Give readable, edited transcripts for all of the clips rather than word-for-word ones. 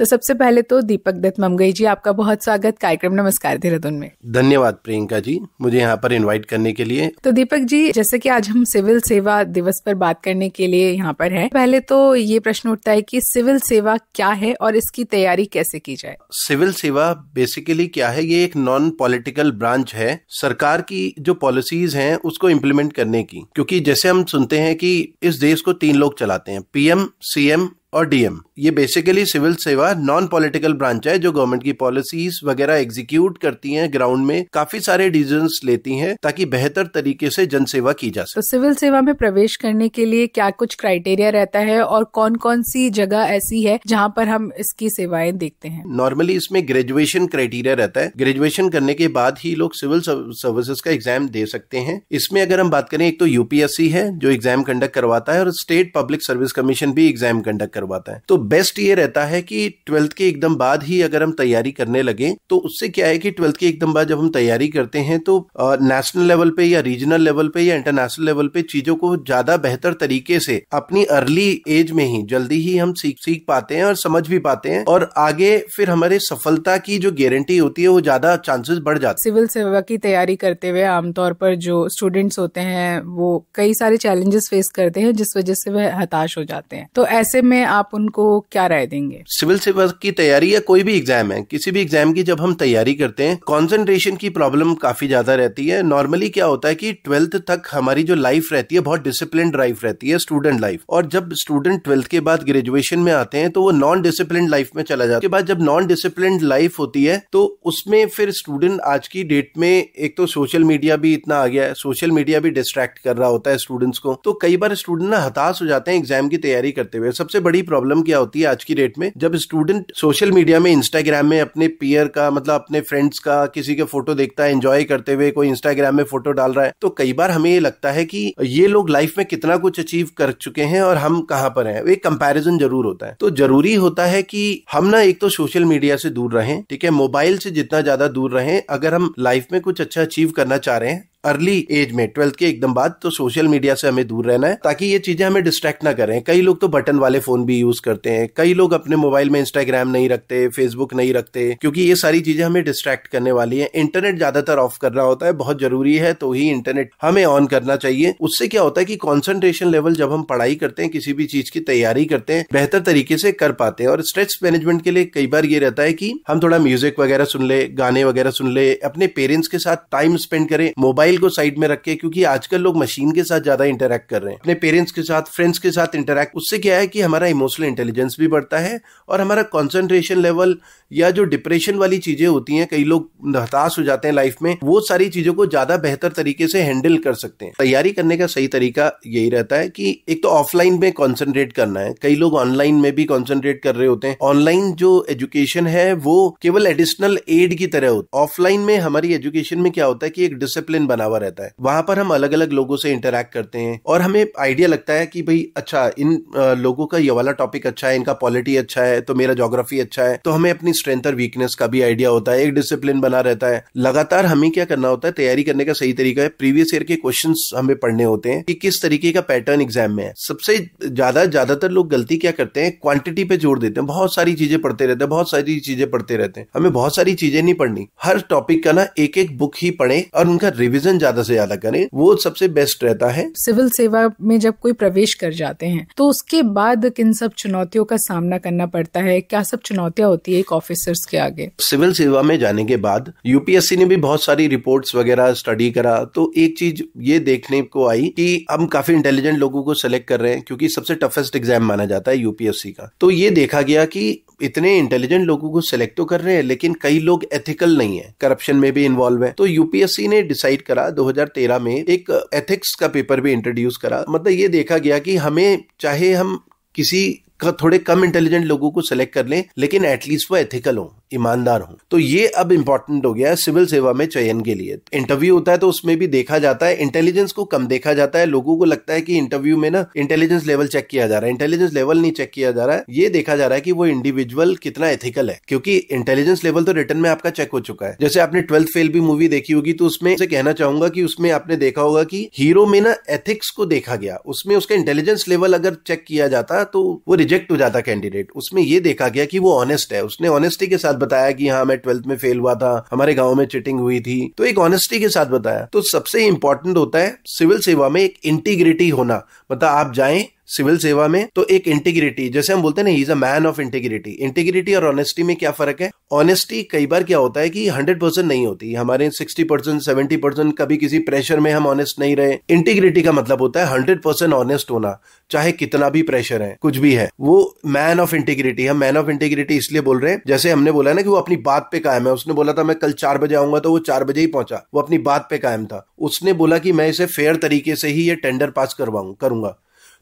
तो सबसे पहले तो दीपक दत्त ममगई जी, आपका बहुत स्वागत कार्यक्रम नमस्कार देहरादून में। धन्यवाद प्रियंका जी, मुझे यहाँ पर इनवाइट करने के लिए। तो दीपक जी, जैसे कि आज हम सिविल सेवा दिवस पर बात करने के लिए यहाँ पर हैं, पहले तो ये प्रश्न उठता है कि सिविल सेवा क्या है और इसकी तैयारी कैसे की जाए। सिविल सेवा बेसिकली क्या है, ये एक नॉन पॉलिटिकल ब्रांच है सरकार की जो पॉलिसीज हैं उसको इम्प्लीमेंट करने की। क्योंकि जैसे हम सुनते हैं कि इस देश को 3 लोग चलाते हैं, पीएम, सीएम और डीएम। ये बेसिकली सिविल सेवा नॉन पॉलिटिकल ब्रांच है जो गवर्नमेंट की पॉलिसीज वगैरह एग्जीक्यूट करती हैं, ग्राउंड में काफी सारे डिसीजंस लेती हैं ताकि बेहतर तरीके से जनसेवा की जा सके। तो सिविल सेवा में प्रवेश करने के लिए क्या कुछ क्राइटेरिया रहता है और कौन कौन सी जगह ऐसी है जहाँ पर हम इसकी सेवाएं देखते हैं? नॉर्मली इसमें ग्रेजुएशन क्राइटेरिया रहता है। ग्रेजुएशन करने के बाद ही लोग सिविल सर्विसेज का एग्जाम दे सकते हैं। इसमें अगर हम बात करें, एक तो यूपीएससी है जो एग्जाम कंडक्ट करवाता है और स्टेट पब्लिक सर्विस कमीशन भी एग्जाम कंडक्ट करवाता है। तो बेस्ट ये रहता है कि 12th के एकदम बाद ही अगर हम तैयारी करने लगे तो उससे क्या है कि 12th के एकदम बाद जब हम तैयारी करते हैं तो नेशनल लेवल पे या रीजनल लेवल पे या इंटरनेशनल लेवल पे चीजों को ज्यादा बेहतर तरीके से अपनी अर्ली एज में ही जल्दी ही हम सीख पाते हैं और समझ भी पाते हैं, और आगे फिर हमारे सफलता की जो गारंटी होती है वो ज्यादा चांसेस बढ़ जाते हैं। सिविल सेवा की तैयारी करते हुए आमतौर पर जो स्टूडेंट्स होते हैं वो कई सारे चैलेंजेस फेस करते हैं जिस वजह से वह हताश हो जाते हैं। तो ऐसे में आप उनको क्या राय देंगे? सिविल सेवा की तैयारी या कोई भी एग्जाम है, किसी भी एग्जाम की जब हम तैयारी करते हैं, कंसंट्रेशन की प्रॉब्लम काफी ज्यादा रहती है। नॉर्मली क्या होता है कि 12th तक हमारी जो लाइफ रहती है बहुत डिसिप्लिन्ड लाइफ रहती है, स्टूडेंट लाइफ। और जब स्टूडेंट 12th के बाद ग्रेजुएशन में आते हैं तो वो नॉन डिसिप्लिन्ड लाइफ में चला जाता है। उसके बाद जब नॉन डिसिप्लिन्ड लाइफ होती है तो उसमें फिर स्टूडेंट आज की डेट में एक तो सोशल मीडिया भी इतना आ गया है, सोशल मीडिया भी डिस्ट्रैक्ट कर रहा होता है स्टूडेंट्स को। तो कई बार स्टूडेंट ना हताश हो जाते हैं एग्जाम की तैयारी करते हुए। सबसे बड़ी प्रॉब्लम क्या होती है आज की डेट में, जब स्टूडेंट सोशल मीडिया में, इंस्टाग्राम में अपने पीयर का मतलब अपने फ्रेंड्स का किसी के फोटो देखता है एंजॉय करते हुए, कोई इंस्टाग्राम में फोटो डाल रहा है, तो कई बार हमें ये लगता है कि ये लोग लाइफ में कितना कुछ अचीव कर चुके हैं और हम कहां पर हैं। एक कंपैरिजन जरूर होता है। तो जरूरी होता है कि हम ना एक तो सोशल मीडिया से दूर रहें, ठीक है, मोबाइल से जितना ज्यादा दूर रहें। अगर हम लाइफ में कुछ अच्छा अचीव करना चाह रहे हैं अर्ली एज में 12th के एकदम बाद, तो सोशल मीडिया से हमें दूर रहना है ताकि ये चीजें हमें डिस्ट्रैक्ट ना करें। कई लोग तो बटन वाले फोन भी यूज करते हैं, कई लोग अपने मोबाइल में इंस्टाग्राम नहीं रखते, फेसबुक नहीं रखते, क्योंकि ये सारी चीजें हमें डिस्ट्रैक्ट करने वाली है। इंटरनेट ज्यादातर ऑफ करना होता है, बहुत जरूरी है तो ही इंटरनेट हमें ऑन करना चाहिए। उससे क्या होता है कि कॉन्सेंट्रेशन लेवल जब हम पढ़ाई करते हैं, किसी भी चीज की तैयारी करते हैं, बेहतर तरीके से कर पाते हैं। और स्ट्रेस मैनेजमेंट के लिए कई बार ये रहता है कि हम थोड़ा म्यूजिक वगैरह सुन ले, गाने वगैरह सुन ले, अपने पेरेंट्स के साथ टाइम स्पेंड करें, मोबाइल को साइड में रख, क्योंकि आजकल लोग मशीन के साथ ज्यादा इंटरैक्ट कर रहे हैं, अपने पेरेंट्स के साथ, फ्रेंड्स के साथ इंटरैक्ट। उससे क्या है कि हमारा इमोशनल इंटेलिजेंस भी बढ़ता है और हमारा कंसंट्रेशन लेवल या जो डिप्रेशन वाली चीजें होती हैं, कई लोग हताश हो जाते हैं लाइफ में, वो सारी चीजों को ज्यादा बेहतर तरीके से हैंडल कर सकते हैं। तैयारी करने का सही तरीका यही रहता है कि एक तो ऑफलाइन में कॉन्सेंट्रेट करना है। कई लोग ऑनलाइन में भी कॉन्सेंट्रेट कर रहे होते हैं। ऑनलाइन जो एजुकेशन है वो केवल एडिशनल एड की तरह होती है। ऑफलाइन में हमारी एजुकेशन में क्या होता है कि एक डिसिप्लिन बना हुआ रहता है, वहां पर हम अलग अलग लोगों से इंटरैक्ट करते हैं और हमें आइडिया लगता है कि भाई अच्छा इन लोगों का ये वाला टॉपिक अच्छा है, इनका पॉलिटी अच्छा है, तो मेरा ज्योग्राफी अच्छा है, तो हमें अपनी स्ट्रेंथ और वीकनेस का भी आइडिया होता है। एक डिसिप्लिन बना रहता है। लगातार हमें क्या करना होता है, तैयारी करने का सही तरीका है, प्रीवियस ईयर के क्वेश्चंस हमें पढ़ने होते हैं कि किस तरीके का पैटर्न एग्जाम में है। सबसे ज्यादातर लोग गलती क्या करते हैं, क्वांटिटी पे जोर देते हैं, बहुत सारी चीजें पढ़ते रहते हैं, बहुत सारी चीजें पढ़ते रहते हैं। हमें बहुत सारी चीजें नहीं पढ़नी, हर टॉपिक का ना एक एक बुक ही पढ़े और उनका रिविजन ज्यादा से ज्यादा करें, वो सबसे बेस्ट रहता है। सिविल सेवा में जब कोई प्रवेश कर जाते हैं तो उसके बाद किन सब चुनौतियों का सामना करना पड़ता है, क्या सब चुनौतियां होती है एक ऑफिसर्स के आगे? सिविल सेवा में जाने के बाद यूपीएससी ने भी बहुत सारी रिपोर्ट्स वगैरह स्टडी करा, तो एक चीज ये देखने को आई कि हम काफी इंटेलिजेंट लोगों को सेलेक्ट कर रहे हैं, क्योंकि सबसे टफेस्ट एग्जाम माना जाता है यूपीएससी का। तो ये देखा गया कि इतने इंटेलिजेंट लोगों को सिलेक्ट तो कर रहे हैं, लेकिन कई लोग एथिकल नहीं है, करप्शन में भी इन्वॉल्व है। तो यूपीएससी ने डिसाइड करा 2013 में एक एथिक्स का पेपर भी इंट्रोड्यूस करा। मतलब ये देखा गया कि हमें चाहे हम किसी थोड़े कम इंटेलिजेंट लोगों को सिलेक्ट कर लें, लेकिन एटलीस्ट वो एथिकल हो, ईमानदार हो। तो ये अब इंपॉर्टेंट हो गया है सिविल सेवा में चयन के लिए। इंटरव्यू होता है तो उसमें भी देखा जाता है, इंटेलिजेंस को कम देखा जाता है। लोगों को लगता है कि इंटरव्यू में ना इंटेलिजेंस लेवल चेक किया जा रहा है, इंटेलिजेंस लेवल नहीं चेक किया जा रहा है। ये देखा जा रहा है कि वो इंडिविजुअल कितना एथिकल है, क्योंकि इंटेलिजेंस लेवल तो रिटर्न में आपका चेक हो चुका है। जैसे आपने 12th फेल भी मूवी देखी होगी, तो उसमें से कहना चाहूंगा कि उसमें आपने देखा होगा कि हीरो में ना एथिक्स को देखा गया, उसमें उसका इंटेलिजेंस लेवल अगर चेक किया जाता तो वो रिजेक्ट हो जाता कैंडिडेट। उसमें ये देखा गया कि वो ऑनेस्ट है, उसने ऑनेस्टी के साथ बताया कि हाँ मैं 12th में फेल हुआ था, हमारे गांव में चिटिंग हुई थी, तो एक ऑनेस्टी के साथ बताया। तो सबसे इंपॉर्टेंट होता है सिविल सेवा में एक इंटीग्रिटी होना, मतलब आप जाएं सिविल सेवा में तो एक इंटीग्रिटी, जैसे हम बोलते हैं ना, he is a man of integrity. Integrity और ऑनेस्टी में क्या फर्क है? ऑनेस्टी कई बार क्या होता है कि 100% नहीं होती, हमारे 60% 70%, कभी किसी प्रेशर में हम ऑनेस्ट नहीं रहे। इंटीग्रिटी का मतलब होता है 100% ऑनेस्ट होना, चाहे कितना भी प्रेशर है, कुछ भी है, वो मैन ऑफ इंटीग्रिटी। हम मैन ऑफ इंटीग्रिटी इसलिए बोल रहे हैं, जैसे हमने बोला ना कि वो अपनी बात पे कायम है। उसने बोला था मैं कल 4 बजे आऊंगा, तो वो 4 बजे ही पहुंचा, वो अपनी बात पे कायम था। उसने बोला कि मैं इसे फेयर तरीके से ही ये टेंडर पास करूंगा,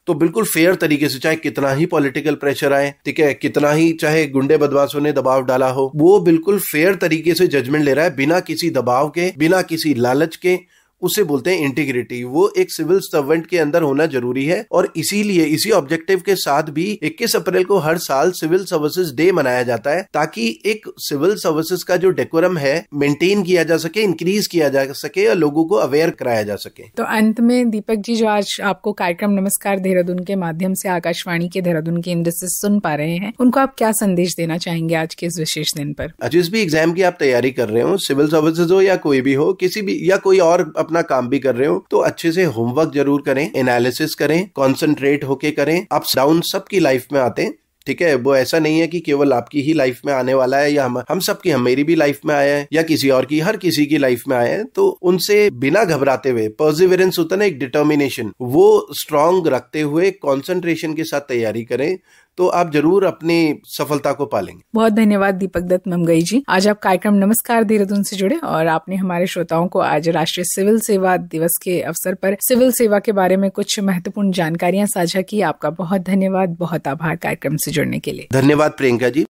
तो बिल्कुल फेयर तरीके से, चाहे कितना ही पॉलिटिकल प्रेशर आए, ठीक है, कितना ही चाहे गुंडे बदमाशों ने दबाव डाला हो, वो बिल्कुल फेयर तरीके से जजमेंट ले रहा है, बिना किसी दबाव के, बिना किसी लालच के। उसे बोलते हैं इंटीग्रिटी। वो एक सिविल सर्वेंट के अंदर होना जरूरी है, और इसीलिए इसी ऑब्जेक्टिव के साथ भी 21 अप्रैल को हर साल सिविल सर्विसेज डे मनाया जाता है, ताकि एक सिविल सर्विसेज का जो डेकोरम है मेंटेन किया जा सके, इंक्रीज किया जा सके, और लोगों को अवेयर कराया जा सके। तो अंत में दीपक जी, जो आज आपको कार्यक्रम नमस्कार देहरादून के माध्यम से आकाशवाणी के देहरादून केंद्र से सुन पा रहे हैं, उनको आप क्या संदेश देना चाहेंगे आज के इस विशेष दिन पर? जिस भी एग्जाम की आप तैयारी कर रहे हो, सिविल सर्विसेज हो या कोई भी हो, किसी भी या कोई और अपना काम भी कर रहे हो, तो अच्छे से होमवर्क जरूर करें, एनालिसिस करें, कॉन्सेंट्रेट होके करें। अप्स डाउन सबकी लाइफ में आते हैं, ठीक है, वो ऐसा नहीं है कि केवल आपकी ही लाइफ में आने वाला है, या हम सबकी, मेरी भी लाइफ में आया है, या किसी और की, हर किसी की लाइफ में आया है। तो उनसे बिना घबराते हुए, पर्सिवरेंस होता है ना, एक डिटर्मिनेशन, वो स्ट्रांग रखते हुए कॉन्सेंट्रेशन के साथ तैयारी करें, तो आप जरूर अपनी सफलता को पालेंगे। बहुत धन्यवाद दीपक दत्त ममगई जी। आज आप कार्यक्रम नमस्कार देहरादून से जुड़े, और आपने हमारे श्रोताओं को आज राष्ट्रीय सिविल सेवा दिवस के अवसर पर सिविल सेवा के बारे में कुछ महत्वपूर्ण जानकारियां साझा की। आपका बहुत धन्यवाद, बहुत आभार कार्यक्रम से जुड़ने के लिए। धन्यवाद प्रियंका जी।